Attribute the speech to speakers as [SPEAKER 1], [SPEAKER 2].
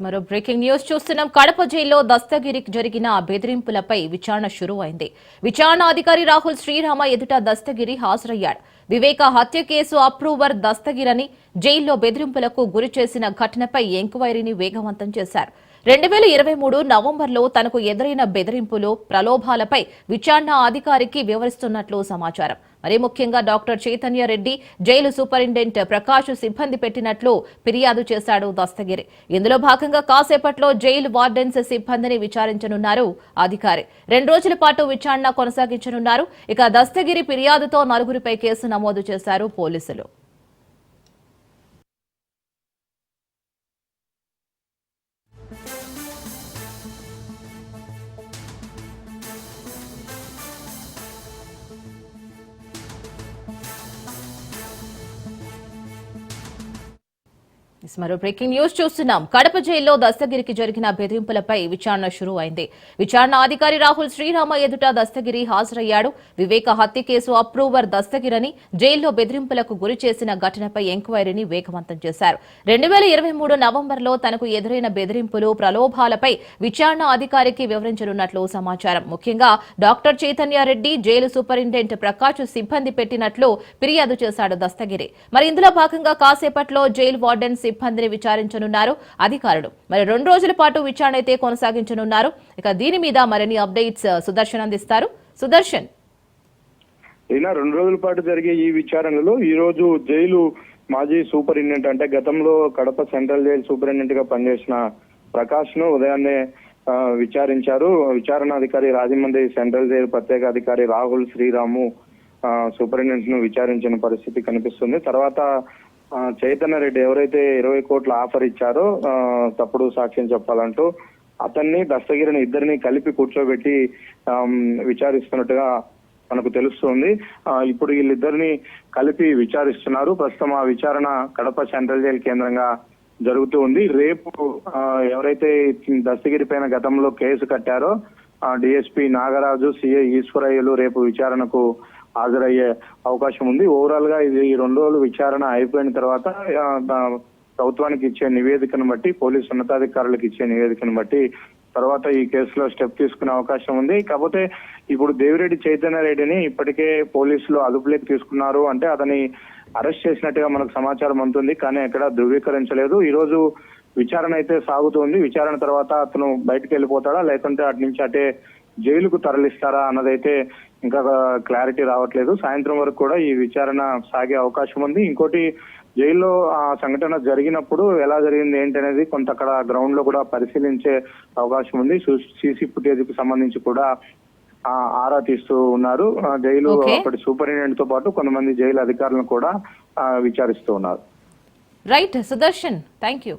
[SPEAKER 1] మరో breaking news చూస్తున్నాం. కడప జైల్లో దస్తగిరికి జరిగిన బెదిరింపులపై విచారణ షురూ అయింది. విచారణ అధికారి రాహుల్ శ్రీరామ ఎదుట దస్తగిరి హాజరయ్యాడు. వివేక హత్య కేసు అప్రూవర్ దస్తగిరని జైల్లో బెదిరింపులకు గురి చేసిన ఘటనపై ఎంక్వైరీని వేగవంతం చేశారు. 2023 నవంబర్లో తనకు ఎదురైన బెదిరింపులు, ప్రలోభాలపై విచారణ అధికారికి వివరిస్తున్నట్లు సమాచారం. మరీ ముఖ్యంగా doctor Chaitanya Reddy, jail superintendent Prakash సిబ్బంది పెట్టినట్లు ఫిర్యాదు చేశాడు దస్తగిరి. ఇందులో భాగంగా కాసేపట్లో జైలు వార్డెన్స్ సిబ్బందిని విచారించనున్నారు అధికారి. 2 రోజుల పాటు విచారణ కొనసాగించనున్నారు. ఇక దస్తగిరి ఫిర్యాదుతో 4గురిపై కేసు నమోదు చేశారు పోలీసులు. మరో బ్రేకింగ్ న్యూస్ చూస్తున్నాం. కడప జైల్లో దస్తగిరికి జరిగిన బెదిరింపులపై విచారణ షురూ అయింది. విచారణ అధికారి రాహుల్ శ్రీరామ ఎదుట దస్తగిరి హాజరయ్యాడు. వివేక హత్య కేసు అప్రూవర్ దస్తగిరని జైల్లో బెదిరింపులకు గురి చేసిన ఘటనపై ఎంక్వైరీని వేగవంతం చేశారు. 2023 నవంబర్లో తనకు ఎదురైన బెదిరింపులు, ప్రలోభాలపై విచారణ అధికారికి వివరించనున్నట్లు సమాచారం. ముఖ్యంగా doctor Chaitanya Reddy, jail superintendent Prakash సిబ్బంది పెట్టినట్లు ఫిర్యాదు చేశాడు దస్తగిరి. మరి ఇందులో భాగంగా కాసేపట్లో జైలు వార్డెన్ సిబ్బందిని విచారించనున్నారు అధికారులు. మరి 2 రోజుల పాటు విచారణ అయితే కొనసాగించనున్నారు. ఇక దీని మీద మరిన్ని అప్డేట్స్ సుదర్శన్ అందిస్తారు. సుదర్శన్,
[SPEAKER 2] 2 రోజుల పాటు జరిగే ఈ విచారణలో ఈ రోజు జైలు మాజీ సూపరింటెండెంట్, అంటే గతంలో కడప సెంట్రల్ జైలు సూపరింటెండెంట్ గా పనిచేసిన ప్రకాష్ ను ఉదయాన్నే విచారించారు. విచారణాధికారి రాజమండ్రి సెంట్రల్ జైలు ప్రత్యేక అధికారి రాహుల్ శ్రీరాము సూపరింటెండెంట్ ను విచారించిన పరిస్థితి కనిపిస్తుంది. తర్వాత చైతన్య రెడ్డి ఎవరైతే 20 కోట్ల ఆఫర్ ఇచ్చారో తప్పుడు సాక్ష్యం చెప్పాలంటూ అతన్ని, దస్తగిరిని ఇద్దరిని కలిపి కూర్చోబెట్టి విచారిస్తున్నట్టుగా మనకు తెలుస్తుంది. ఇప్పుడు వీళ్ళిద్దరిని కలిపి విచారిస్తున్నారు. ప్రస్తుతం ఆ విచారణ కడప సెంట్రల్ జైలు కేంద్రంగా జరుగుతూ ఉంది. రేపు ఎవరైతే దస్తగిరి పైన గతంలో కేసు కట్టారో డిఎస్పీ నాగరాజు, సిఐ ఈశ్వరయ్యలు రేపు విచారణకు హాజరయ్యే అవకాశం ఉంది. ఓవరాల్ గా ఇది 2 రోజులు విచారణ అయిపోయిన తర్వాత ప్రభుత్వానికి ఇచ్చే నివేదికను బట్టి, పోలీసు ఉన్నతాధికారులకు ఇచ్చే నివేదికను బట్టి తర్వాత ఈ కేసులో స్టెప్ తీసుకునే అవకాశం ఉంది. కాకపోతే ఇప్పుడు దేవిరెడ్డి చైతన్య రెడ్డిని ఇప్పటికే పోలీసులు అదుపులోకి తీసుకున్నారు. అంటే అతని అరెస్ట్ చేసినట్టుగా మనకు సమాచారం అందుతుంది, కానీ ఎక్కడ ధృవీకరించలేదు. ఈ రోజు విచారణ అయితే సాగుతుంది. విచారణ తర్వాత అతను బయటకు వెళ్ళిపోతాడా, లేకుంటే అటు నుంచి అటే జైలుకు తరలిస్తారా అన్నదైతే ఇంకా క్లారిటీ రావట్లేదు. సాయంత్రం వరకు కూడా ఈ విచారణ సాగే అవకాశం ఉంది. ఇంకోటి, జైల్లో ఆ సంఘటన జరిగినప్పుడు ఎలా జరిగింది ఏంటి అనేది కొంత అక్కడ గ్రౌండ్ లో కూడా పరిశీలించే అవకాశం ఉంది. సీసీ ఫుటేజ్ కు సంబంధించి కూడా ఆరా తీస్తూ ఉన్నారు. జైలు అప్పటి సూపరింటెండెంట్ తో పాటు కొంతమంది జైలు అధికారులను కూడా విచారిస్తూ ఉన్నారు.
[SPEAKER 1] Right Sudarshan, thank you.